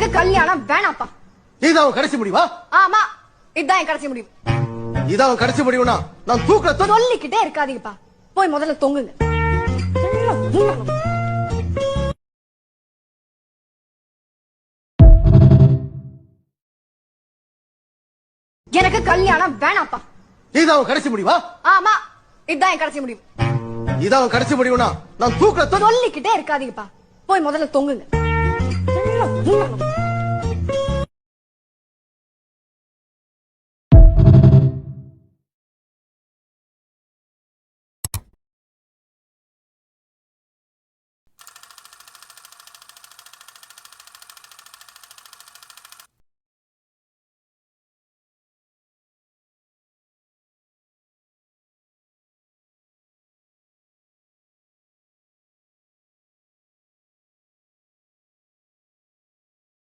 எனக்கு கல்யாணம் வேணாப்பா. இதான் கடைசி முடிவா? ஆமா, இதான் என் கடைசி முடிவு. இதான் கடைசி முடிவுனா நான் தூக்கல சொல்லிக்கிட்டே இருக்காதீங்கப்பா. போய் முதல்ல தொங்குங்க. எனக்கு கல்யாணம் வேணாப்பா. இதான் கடைசி முடிவா? ஆமா, இதான் என் கடைசி முடிவு. இதான் கடைசி முடிவுனா நான் தூக்கல சொல்லிக்கிட்டே இருக்காதீங்கப்பா. போய் முதல்ல தொங்குங்க.